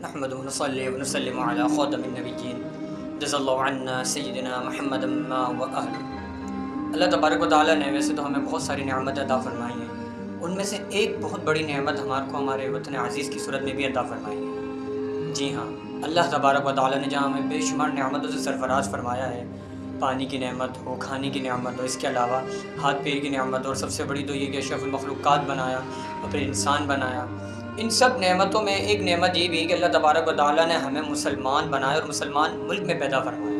نحمده ونصلي ونسلم على خاتم النبیین جزا اللہ عنا سیدنا محمد ما و اہل۔ اللہ تبارک و تعالیٰ نے ویسے تو ہمیں بہت ساری نعمت عطا فرمائی ہیں، ان میں سے ایک بہت بڑی نعمت ہمارے وطن عزیز کی صورت میں بھی عطا فرمائی ہے۔ جی ہاں، اللہ تبارک و تعالیٰ نے جہاں ہمیں بے شمار نعمتوں سے سرفراز فرمایا ہے، پانی کی نعمت ہو، کھانے کی نعمت ہو، اس کے علاوہ ہاتھ پیر کی نعمت، اور سب سے بڑی تو یہ کہ اشرف المخلوقات بنایا اور پھر انسان بنایا۔ ان سب نعمتوں میں ایک نعمت یہ بھی ہے کہ اللہ تبارک و تعالیٰ نے ہمیں مسلمان بنایا اور مسلمان ملک میں پیدا فرمایا۔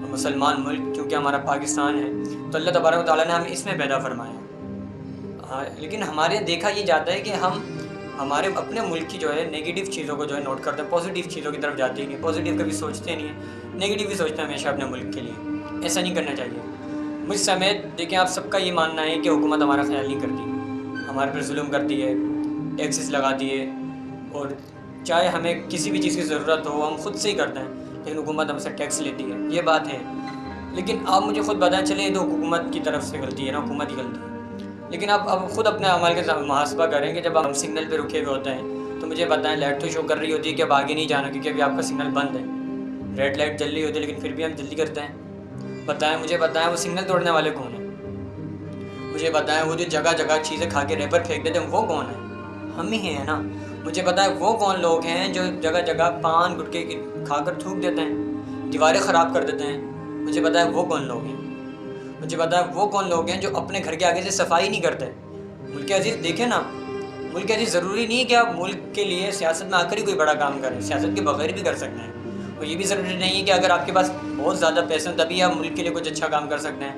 اور مسلمان ملک کیونکہ ہمارا پاکستان ہے تو اللہ تبارک و تعالیٰ نے ہمیں اس میں پیدا فرمایا۔ لیکن ہمارے یہاں دیکھا یہ جاتا ہے کہ ہم ہمارے اپنے ملک کی جو ہے نگیٹو چیزوں کو جو ہے نوٹ کرتے ہیں، پازیٹیو چیزوں کی طرف جاتے ہی نہیں، پازیٹیو کبھی سوچتے نہیں ہیں، نگیٹو ہی سوچتے ہیں ہمیشہ اپنے ملک کے لیے۔ ایسا نہیں کرنا چاہیے۔ مجھ سمیت دیکھیں آپ سب کا یہ ماننا ہے کہ حکومت ہمارا خیال نہیں کرتی، ہمارے پر ظلم کرتی ہے، ٹیکسز لگاتی ہے، اور چاہے ہمیں کسی بھی چیز کی ضرورت ہو ہم خود سے ہی کرتے ہیں، لیکن حکومت ہم سے ٹیکس لیتی ہے، یہ بات ہے۔ لیکن آپ مجھے خود بتائیں، چلیں یہ تو حکومت کی طرف سے غلطی ہے نا، حکومت کی غلطی ہے، لیکن آپ خود اپنے اعمال کے محاسبہ کریں کہ جب ہم سگنل پہ رکے ہوئے ہوتے ہیں تو مجھے بتائیں لائٹ تو شو کر رہی ہوتی ہے کہ اب آگے نہیں جانا کیونکہ ابھی آپ کا سگنل بند ہے، ریڈ لائٹ جل رہی ہوتی ہے لیکن پھر بھی ہم جلدی کرتے ہیں۔ بتائیں، مجھے بتائیں وہ سگنل توڑنے والے کون ہیں؟ مجھے بتائیں وہ جو جگہ جگہ چیزیں کھا کے ریپر پھینک دیتے ہیں وہ کون ہیں؟ ہم ہی ہیں نا۔ مجھے بتائیں وہ کون لوگ ہیں جو جگہ جگہ پان گٹکے کھا کر تھوک دیتے ہیں، دیواریں خراب کر دیتے ہیں؟ مجھے بتائیں وہ کون لوگ ہیں؟ مجھے بتائیں وہ کون لوگ ہیں جو اپنے گھر کے آگے سے صفائی نہیں کرتے؟ ملک عزیز دیکھیں نا، ملک عزیز ضروری نہیں ہے کہ آپ ملک کے لیے سیاست میں آ کر ہی کوئی بڑا کام کریں، سیاست کے بغیر بھی کر سکتے ہیں۔ اور یہ بھی ضروری نہیں ہے کہ اگر آپ کے پاس بہت زیادہ پیسے ہیں تبھی آپ ملک کے لیے کچھ اچھا کام کر سکتے ہیں،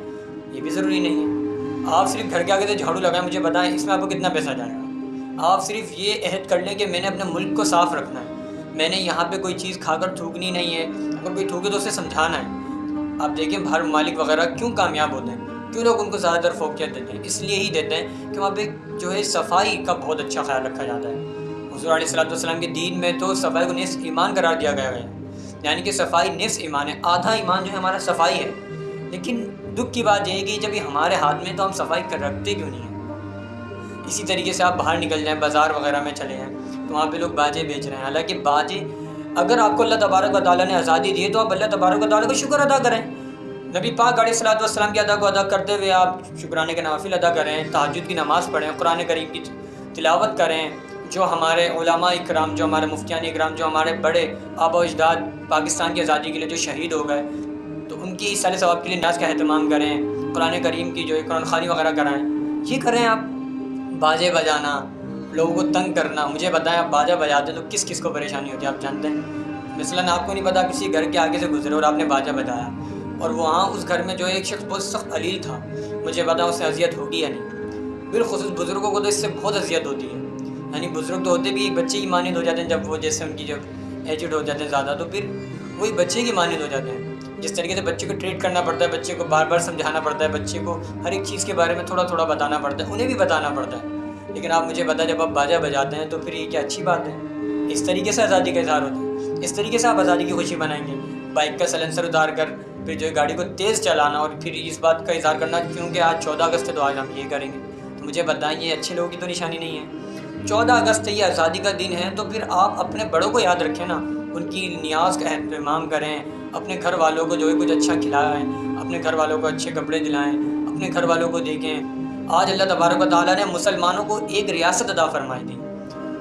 یہ بھی ضروری نہیں ہے۔ آپ صرف گھر کے آگے سے جھاڑو لگائیں، مجھے بتائیں اس میں آپ کو کتنا پیسہ جائے گا؟ آپ صرف یہ عہد کر لیں کہ میں نے اپنے ملک کو صاف رکھنا ہے، میں نے یہاں پہ کوئی چیز کھا کر تھوکنی نہیں ہے، اگر کوئی تھوکے تو اسے سمجھانا ہے۔ آپ دیکھیں باہر ممالک وغیرہ کیوں کامیاب ہوتے ہیں، کیوں لوگ ان کو زیادہ تر فوقیت دیتے ہیں؟ اس لیے ہی دیتے ہیں کہ وہاں پہ جو ہے صفائی کا بہت اچھا خیال رکھا جاتا ہے۔ حضور علیہ السلام کے دین میں تو صفائی کو نصف ایمان قرار دیا گیا ہے، یعنی کہ صفائی نصف ایمان ہے، آدھا ایمان جو ہے ہمارا صفائی ہے۔ لیکن دکھ کی بات یہ ہے کہ جب یہ ہمارے ہاتھ میں تو ہم صفائی کر رکھتے کیوں نہیں ہیں؟ اسی طریقے سے آپ باہر نکل جائیں، بازار وغیرہ میں چلے ہیں تو وہاں پہ لوگ باجے بیچ رہے ہیں، حالانکہ باجے اگر آپ کو اللہ تبارک و تعالیٰ نے آزادی دی ہے تو آپ اللہ تبارک و تعالیٰ کا شکر ادا کریں۔ نبی پاک علیہ الصلوۃ والسلام کی ادا کو ادا کرتے ہوئے آپ شکرانے کے نوافل ادا کریں، تہجد کی نماز پڑھیں، قرآن کریم کی تلاوت کریں۔ جو ہمارے علماء اکرام، جو ہمارے مفتیان اکرام، جو ہمارے بڑے آبا و اجداد پاکستان کی آزادی کے لیے جو شہید ہو گئے، تو ان کی ایصال ثواب کے لیے نیاز کا اہتمام کریں، قرآن کریم کی جو ہے قرآن خوانی وغیرہ کرائیں، یہ کریں آپ۔ باجے بجانا، لوگوں کو تنگ کرنا، مجھے بتائیں آپ باجا بجاتے تو کس کس کو پریشانی ہوتی ہے آپ جانتے ہیں؟ مثلاً آپ کو نہیں پتا کسی گھر کے آگے سے گزرے اور آپ نے باجا بجایا اور وہاں اس گھر میں جو ایک شخص بہت سخت علیل تھا، مجھے پتا اس سے اذیت ہوگی یا نہیں؟ بالخصوص بزرگوں کو تو اس سے بہت اذیت ہوتی ہے، یعنی بزرگ تو ہوتے بھی ایک بچے کی مانند ہو جاتے ہیں، جب وہ جیسے ان کی جب ایجڈ ہو جاتے ہیں زیادہ تو پھر وہی بچے کی مانند ہو جاتے ہیں۔ جس طریقے سے بچے کو ٹریٹ کرنا پڑتا ہے، بچے کو بار بار سمجھانا پڑتا ہے، بچے کو ہر ایک چیز کے بارے میں تھوڑا تھوڑا بتانا پڑتا ہے، انہیں بھی بتانا پڑتا ہے۔ لیکن آپ مجھے بتائیں جب آپ باجا بجاتے ہیں تو پھر یہ کیا اچھی بات ہے؟ اس طریقے سے آزادی کا اظہار ہوتا ہے، اس طریقے سے آپ آزادی کی خوشی منائیں گے؟ بائک کا سلنسر اتار کر پھر جو ہے گاڑی کو تیز چلانا اور پھر اس بات کا اظہار کرنا کیونکہ آج 14 اگست ہے تو آج ہم یہ کریں گے، تو مجھے بتائیں یہ اچھے لوگوں کی تو نشانی نہیں ہے۔ 14 اگست یہ آزادی کا دن ہے تو پھر آپ اپنے بڑوں کو یاد رکھیں نا، ان کی نیاز کا اہتمام کریں، اپنے گھر والوں کو جو ہے کچھ اچھا کھلائیں، اپنے گھر والوں کو اچھے کپڑے دلائیں، اپنے گھر والوں کو دیکھیں۔ آج اللہ تبارک و تعالیٰ نے مسلمانوں کو ایک ریاست عطا فرمائی تھی۔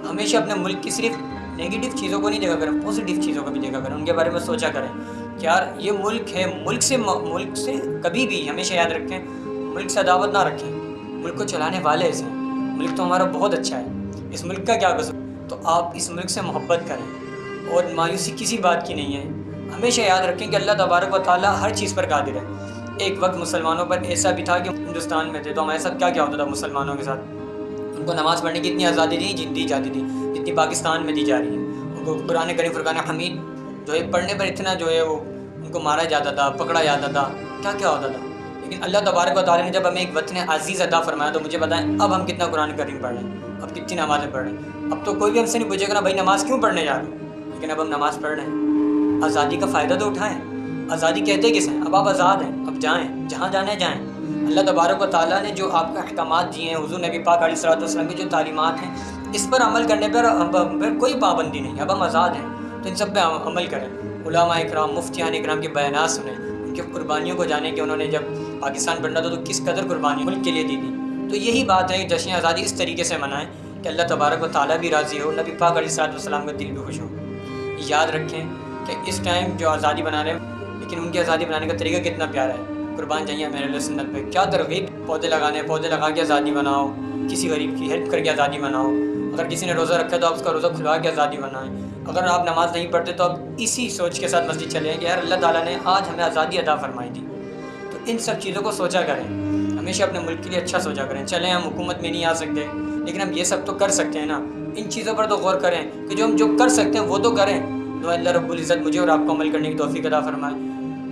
ہمیشہ اپنے ملک کی صرف نگیٹو چیزوں کو نہیں دیکھا کریں، پازیٹیو چیزوں کو بھی دیکھا کریں، ان کے بارے میں سوچا کریں کہ یار یہ ملک ہے، ملک سے کبھی بھی ہمیشہ یاد رکھیں، ملک سے عداوت نہ رکھیں، ملک کو چلانے والے ایسے ہیں، ملک تو ہمارا بہت اچھا ہے، اس ملک کا کیا قصور؟ تو آپ اس ملک سے محبت کریں اور مایوسی کسی بات کی نہیں ہے۔ ہمیشہ یاد رکھیں کہ اللہ تبارک و تعالیٰ ہر چیز پر قادر ہے۔ ایک وقت مسلمانوں پر ایسا بھی تھا کہ ہندوستان میں تھے تو ہمارے ساتھ کیا ہوتا تھا مسلمانوں کے ساتھ، ان کو نماز پڑھنے کی اتنی آزادی نہیں دی جاتی تھی جتنی پاکستان میں دی جا رہی ہے۔ ان کو قرآن کریم فرقان حمید جو ہے پڑھنے پر اتنا جو ہے وہ ان کو مارا جاتا تھا، پکڑا جاتا تھا، کیا ہوتا تھا۔ لیکن اللہ تبارک و تعالیٰ نے جب ہمیں ایک وطن عزیز عطا فرمایا تو مجھے بتائیں اب ہم کتنا قرآن کریم پڑھ رہے ہیں، اب کتنی نمازیں پڑھ رہے ہیں؟ اب تو کوئی بھی ہم سے نہیں پوچھے گا نا بھائی نماز کیوں پڑھنے جا رہے ہو، لیکن اب ہم نماز پڑھ رہے ہیں۔ آزادی کا فائدہ تو اٹھائیں، آزادی کہتے کس ہیں؟ اب آپ آزاد ہیں، اب جائیں جہاں جانا ہے جائیں۔ اللہ تبارک و تعالیٰ نے جو آپ کو احکامات دیے ہیں، حضور نبی پاک علیہ الصلوۃ والسلام کی جو تعلیمات ہیں، اس پر عمل کرنے پر کوئی پابندی نہیں، اب ہم آزاد ہیں تو ان سب پہ عمل کریں۔ علماء اکرام، مفتیان اکرام کے بیانات سنیں، ان کی قربانیوں کو جانیں کہ انہوں نے جب پاکستان بننا تھا تو کس قدر قربانی ملک کے لیے دی تھی۔ تو یہی بات ہے کہ جشن آزادی اس طریقے سے منائیں کہ اللہ تبارک و تعالیٰ بھی راضی ہو، نبی پاک علیہ السلام کا دل بھی خوش ہو۔ یاد رکھیں کہ اس ٹائم جو آزادی بنا رہے ہیں، لیکن ان کی آزادی بنانے کا طریقہ کتنا پیارا ہے۔ قربان جائیے میرے اللہ سنت پہ، کیا ترغیب، پودے لگا کے آزادی بناؤ، کسی غریب کی ہیلپ کر کے آزادی بناؤ، اگر کسی نے روزہ رکھا تو آپ اس کا روزہ کھلوا کے آزادی بنائیں، اگر آپ نماز نہیں پڑھتے تو آپ اسی سوچ کے ساتھ مسجد چلیں کہ یار اللہ تعالیٰ نے آج ہمیں آزادی عطا فرمائی تھی۔ تو ان سب چیزوں کو سوچا کریں، ہمیشہ اپنے ملک کے لیے اچھا سوچا کریں۔ چلیں ہم حکومت میں نہیں آ سکتے، لیکن ہم یہ سب تو کر سکتے ہیں نا، ان چیزوں پر تو غور کریں کہ جو ہم جو کر سکتے ہیں وہ تو کریں۔ تو اللہ رب العزت مجھے اور آپ کو عمل کرنے کی توفیق عطا فرمائے۔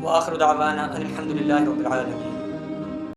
وآخر دعوانا ان الحمد للہ رب العالمین۔